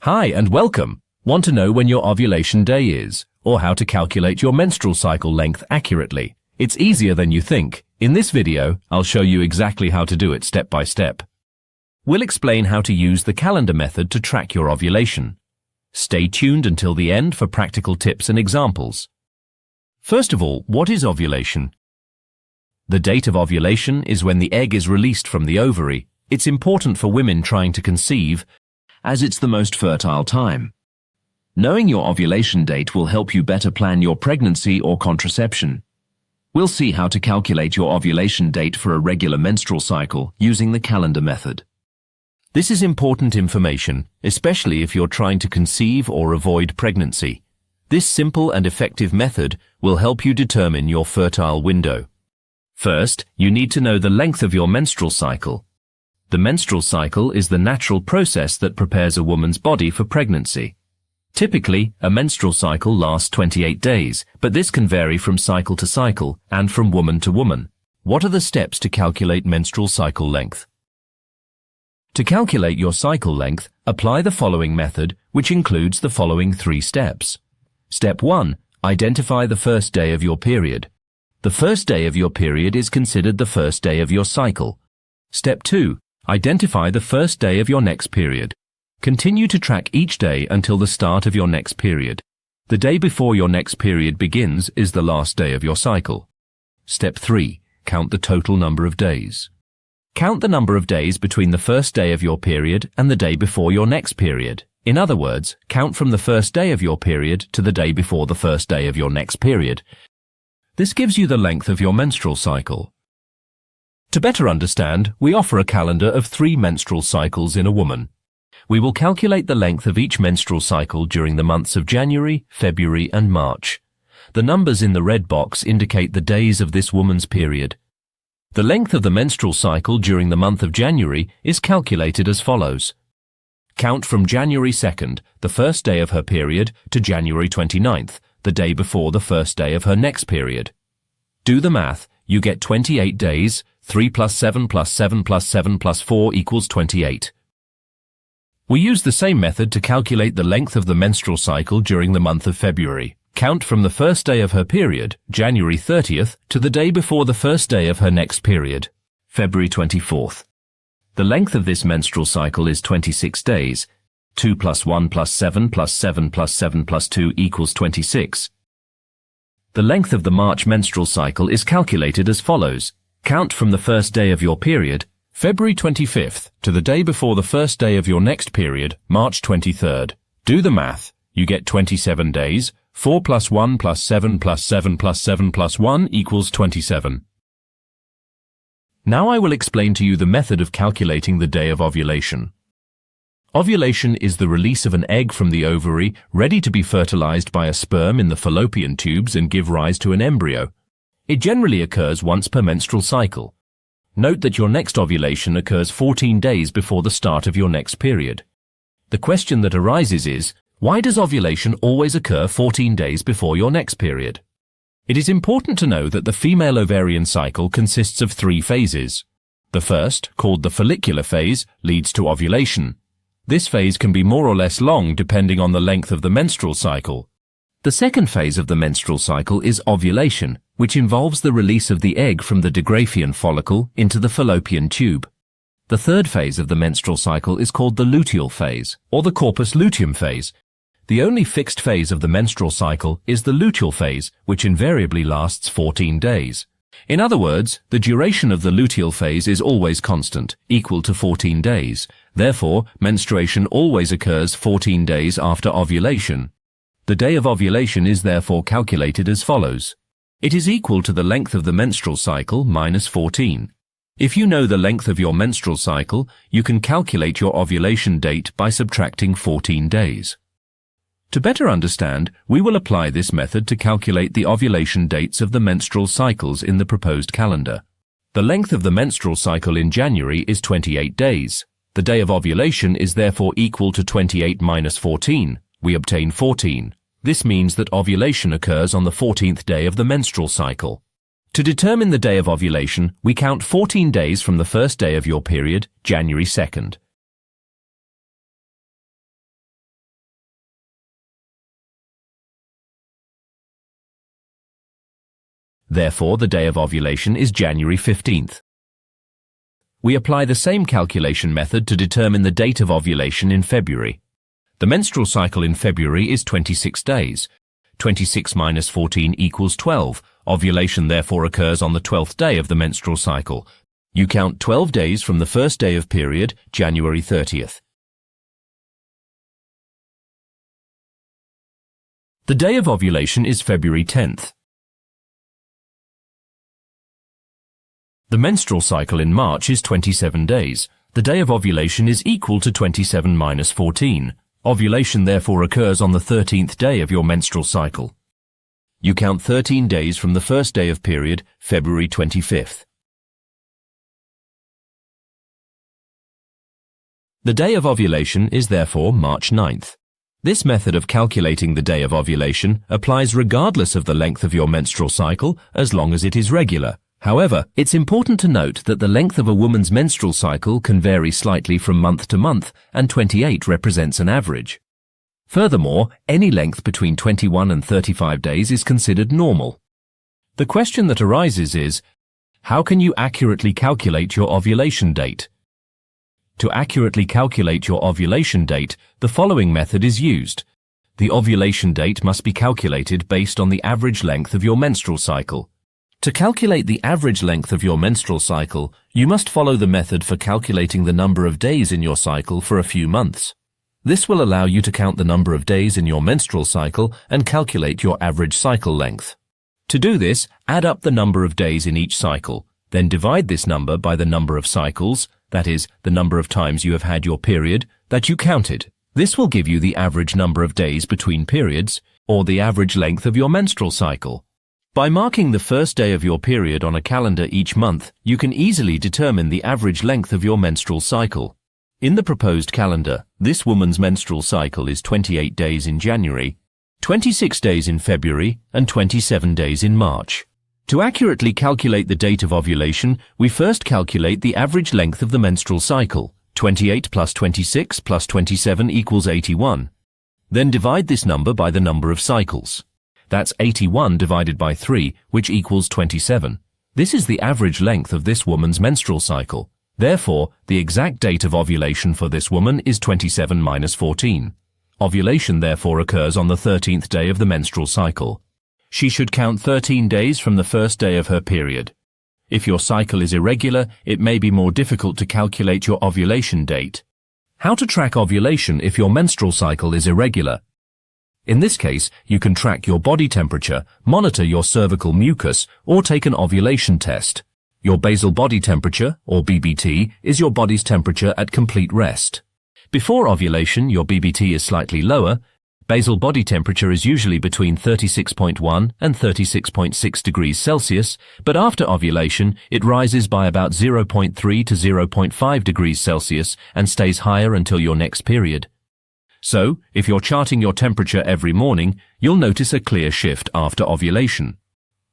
Hi and welcome. Want to know when your ovulation day is, or how to calculate your menstrual cycle length accurately? It's easier than you think. In this video, I'll show you exactly how to do it step by step. We'll explain how to use the calendar method to track your ovulation. Stay tuned until the end for practical tips and examples. First of all, what is ovulation? The date of ovulation is when the egg is released from the ovary. It's important for women trying to conceive, as it's the most fertile time. Knowing your ovulation date will help you better plan your pregnancy or contraception. We'll see how to calculate your ovulation date for a regular menstrual cycle using the calendar method. This is important information, especially if you're trying to conceive or avoid pregnancy. This simple and effective method will help you determine your fertile window. First, you need to know the length of your menstrual cycle. The menstrual cycle is the natural process that prepares a woman's body for pregnancy. Typically, a menstrual cycle lasts 28 days, but this can vary from cycle to cycle and from woman to woman. What are the steps to calculate menstrual cycle length? To calculate your cycle length, apply the following method, which includes the following 3 steps. Step 1. Identify the first day of your period. The first day of your period is considered the first day of your cycle. Step 2. Identify the first day of your next period. Continue to track each day until the start of your next period. The day before your next period begins is the last day of your cycle. Step 3. Count the total number of days. Count the number of days between the first day of your period and the day before your next period. In other words, count from the first day of your period to the day before the first day of your next period. This gives you the length of your menstrual cycle. To better understand, we offer a calendar of 3 menstrual cycles in a woman. We will calculate the length of each menstrual cycle during the months of January, February, and March. The numbers in the red box indicate the days of this woman's period. The length of the menstrual cycle during the month of January is calculated as follows. Count from January 2nd, the first day of her period, to January 29th, the day before the first day of her next period. Do the math. You get 28 days. 3 plus 7 plus 7 plus 7 plus 4 equals 28. We use the same method to calculate the length of the menstrual cycle during the month of February. Count from the first day of her period, January 30th, to the day before the first day of her next period, February 24th. The length of this menstrual cycle is 26 days. 2 plus 1 plus 7 plus 7 plus 7 plus 2 equals 26. The length of the March menstrual cycle is calculated as follows. Count from the first day of your period, February 25th, to the day before the first day of your next period, March 23rd. Do the math. You get 27 days. 4 plus 1 plus 7 plus 7 plus 7 plus 1 equals 27. Now I will explain to you the method of calculating the day of ovulation. Ovulation is the release of an egg from the ovary ready to be fertilized by a sperm in the fallopian tubes and give rise to an embryo. It generally occurs once per menstrual cycle. Note that your next ovulation occurs 14 days before the start of your next period. The question that arises is, why does ovulation always occur 14 days before your next period? It is important to know that the female ovarian cycle consists of 3 phases. The first, called the follicular phase, leads to ovulation. This phase can be more or less long depending on the length of the menstrual cycle. The second phase of the menstrual cycle is ovulation, which involves the release of the egg from the digraphian follicle into the fallopian tube. The third phase of the menstrual cycle is called the luteal phase, or the corpus luteum phase. The only fixed phase of the menstrual cycle is the luteal phase, which invariably lasts 14 days. In other words, the duration of the luteal phase is always constant, equal to 14 days. Therefore, menstruation always occurs 14 days after ovulation. The day of ovulation is therefore calculated as follows. It is equal to the length of the menstrual cycle minus 14. If you know the length of your menstrual cycle, you can calculate your ovulation date by subtracting 14 days. To better understand, we will apply this method to calculate the ovulation dates of the menstrual cycles in the proposed calendar. The length of the menstrual cycle in January is 28 days. The day of ovulation is therefore equal to 28 minus 14. We obtain 14. This means that ovulation occurs on the 14th day of the menstrual cycle. To determine the day of ovulation, we count 14 days from the first day of your period, January 2nd. Therefore, the day of ovulation is January 15th. We apply the same calculation method to determine the date of ovulation in February. The menstrual cycle in February is 26 days. 26 minus 14 equals 12. Ovulation therefore occurs on the 12th day of the menstrual cycle. You count 12 days from the first day of period, January 30th. The day of ovulation is February 10th. The menstrual cycle in March is 27 days. The day of ovulation is equal to 27 minus 14. Ovulation therefore occurs on the 13th day of your menstrual cycle. You count 13 days from the first day of period, February 25th. The day of ovulation is therefore March 9th. This method of calculating the day of ovulation applies regardless of the length of your menstrual cycle as long as it is regular. However, it's important to note that the length of a woman's menstrual cycle can vary slightly from month to month, and 28 represents an average. Furthermore, any length between 21 and 35 days is considered normal. The question that arises is, how can you accurately calculate your ovulation date? To accurately calculate your ovulation date, the following method is used. The ovulation date must be calculated based on the average length of your menstrual cycle. To calculate the average length of your menstrual cycle, you must follow the method for calculating the number of days in your cycle for a few months. This will allow you to count the number of days in your menstrual cycle and calculate your average cycle length. To do this, add up the number of days in each cycle, then divide this number by the number of cycles, that is, the number of times you have had your period, that you counted. This will give you the average number of days between periods, or the average length of your menstrual cycle. By marking the first day of your period on a calendar each month, you can easily determine the average length of your menstrual cycle. In the proposed calendar, this woman's menstrual cycle is 28 days in January, 26 days in February, and 27 days in March. To accurately calculate the date of ovulation, we first calculate the average length of the menstrual cycle. 28 plus 26 plus 27 equals 81. Then divide this number by the number of cycles. That's 81 divided by 3, which equals 27. This is the average length of this woman's menstrual cycle. Therefore, the exact date of ovulation for this woman is 27 minus 14. Ovulation therefore occurs on the 13th day of the menstrual cycle. She should count 13 days from the first day of her period. If your cycle is irregular, it may be more difficult to calculate your ovulation date. How to track ovulation if your menstrual cycle is irregular? In this case, you can track your body temperature, monitor your cervical mucus, or take an ovulation test. Your basal body temperature, or BBT, is your body's temperature at complete rest. Before ovulation, your BBT is slightly lower. Basal body temperature is usually between 36.1 and 36.6 degrees Celsius, but after ovulation, it rises by about 0.3 to 0.5 degrees Celsius and stays higher until your next period. So, if you're charting your temperature every morning, you'll notice a clear shift after ovulation.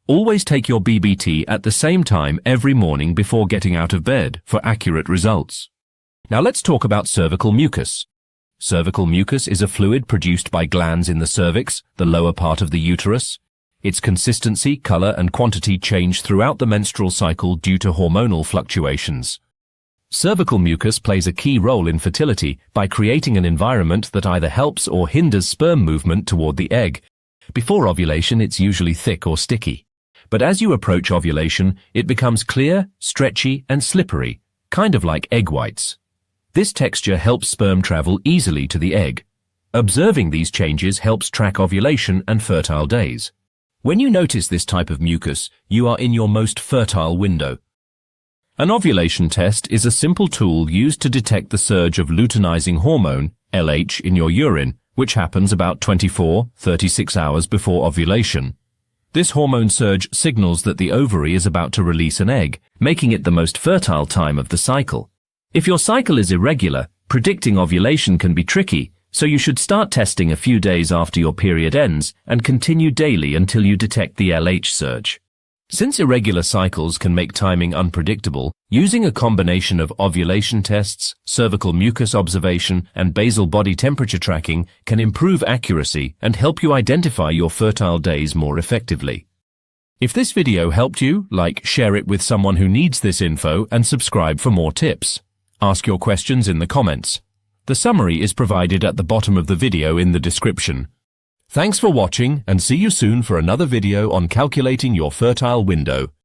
Always take your BBT at the same time every morning before getting out of bed for accurate results. Now let's talk about cervical mucus. Cervical mucus is a fluid produced by glands in the cervix, the lower part of the uterus. Its consistency, color, and quantity change throughout the menstrual cycle due to hormonal fluctuations. Cervical mucus plays a key role in fertility by creating an environment that either helps or hinders sperm movement toward the egg. Before ovulation, it's usually thick or sticky. But as you approach ovulation, it becomes clear, stretchy, and slippery, kind of like egg whites. This texture helps sperm travel easily to the egg. Observing these changes helps track ovulation and fertile days. When you notice this type of mucus, you are in your most fertile window. An ovulation test is a simple tool used to detect the surge of luteinizing hormone, LH, in your urine, which happens about 24-36 hours before ovulation. This hormone surge signals that the ovary is about to release an egg, making it the most fertile time of the cycle. If your cycle is irregular, predicting ovulation can be tricky, so you should start testing a few days after your period ends and continue daily until you detect the LH surge. Since irregular cycles can make timing unpredictable, using a combination of ovulation tests, cervical mucus observation, and basal body temperature tracking can improve accuracy and help you identify your fertile days more effectively. If this video helped you, like, share it with someone who needs this info and subscribe for more tips. Ask your questions in the comments. The summary is provided at the bottom of the video in the description. Thanks for watching and see you soon for another video on calculating your fertile window.